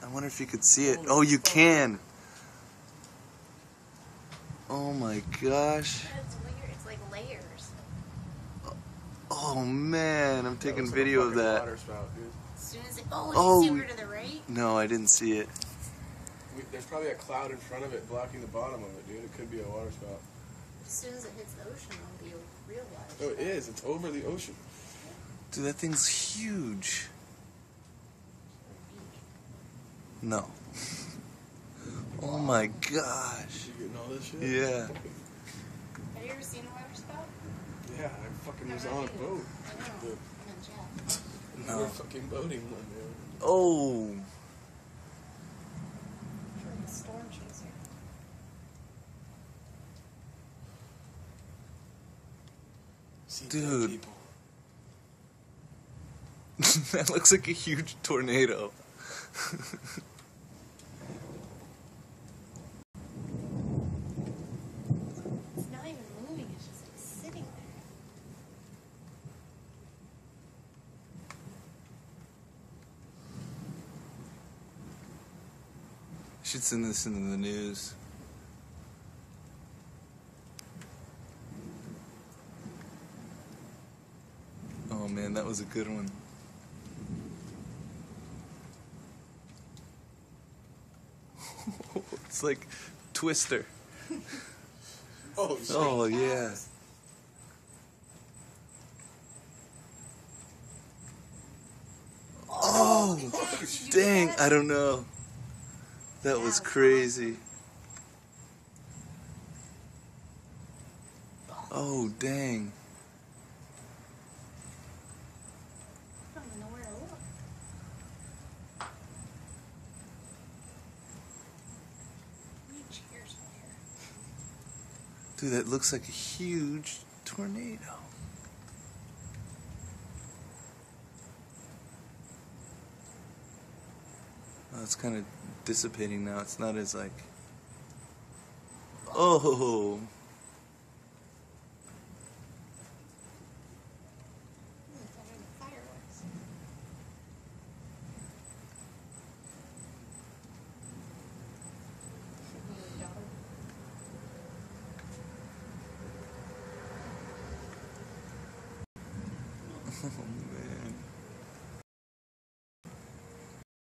I wonder if you could see it. Oh, you can. Oh my gosh. It's weird. It's like layers. Oh man, I'm taking video of that. As soon as it, you see over to the right? No, I didn't see it. There's probably a cloud in front of it blocking the bottom of it, dude. It could be a water spout. As soon as it hits the ocean, it'll be a real water Oh, spout. it is. It's over the ocean. Dude, that thing's huge. No. Oh my gosh. You getting all this shit? Yeah. Have you ever seen a water spout? Yeah, I fucking was on a boat. I know. I'm in Jeff. We No. were fucking boating one day. Oh. From the storm chaser. See Dude. people. That looks like a huge tornado. It's not even moving. It's just like sitting there. I should send this into the news. Oh man, that was a good one. It's like Twister. Oh, shit. Oh yeah. Oh, dang, I don't know. That was crazy. Oh, dang. I don't even know where to look. Three chairs in here. Dude, that looks like a huge tornado. Oh, it's kind of dissipating now. It's not as like... Oh! It's better than fireworks. Oh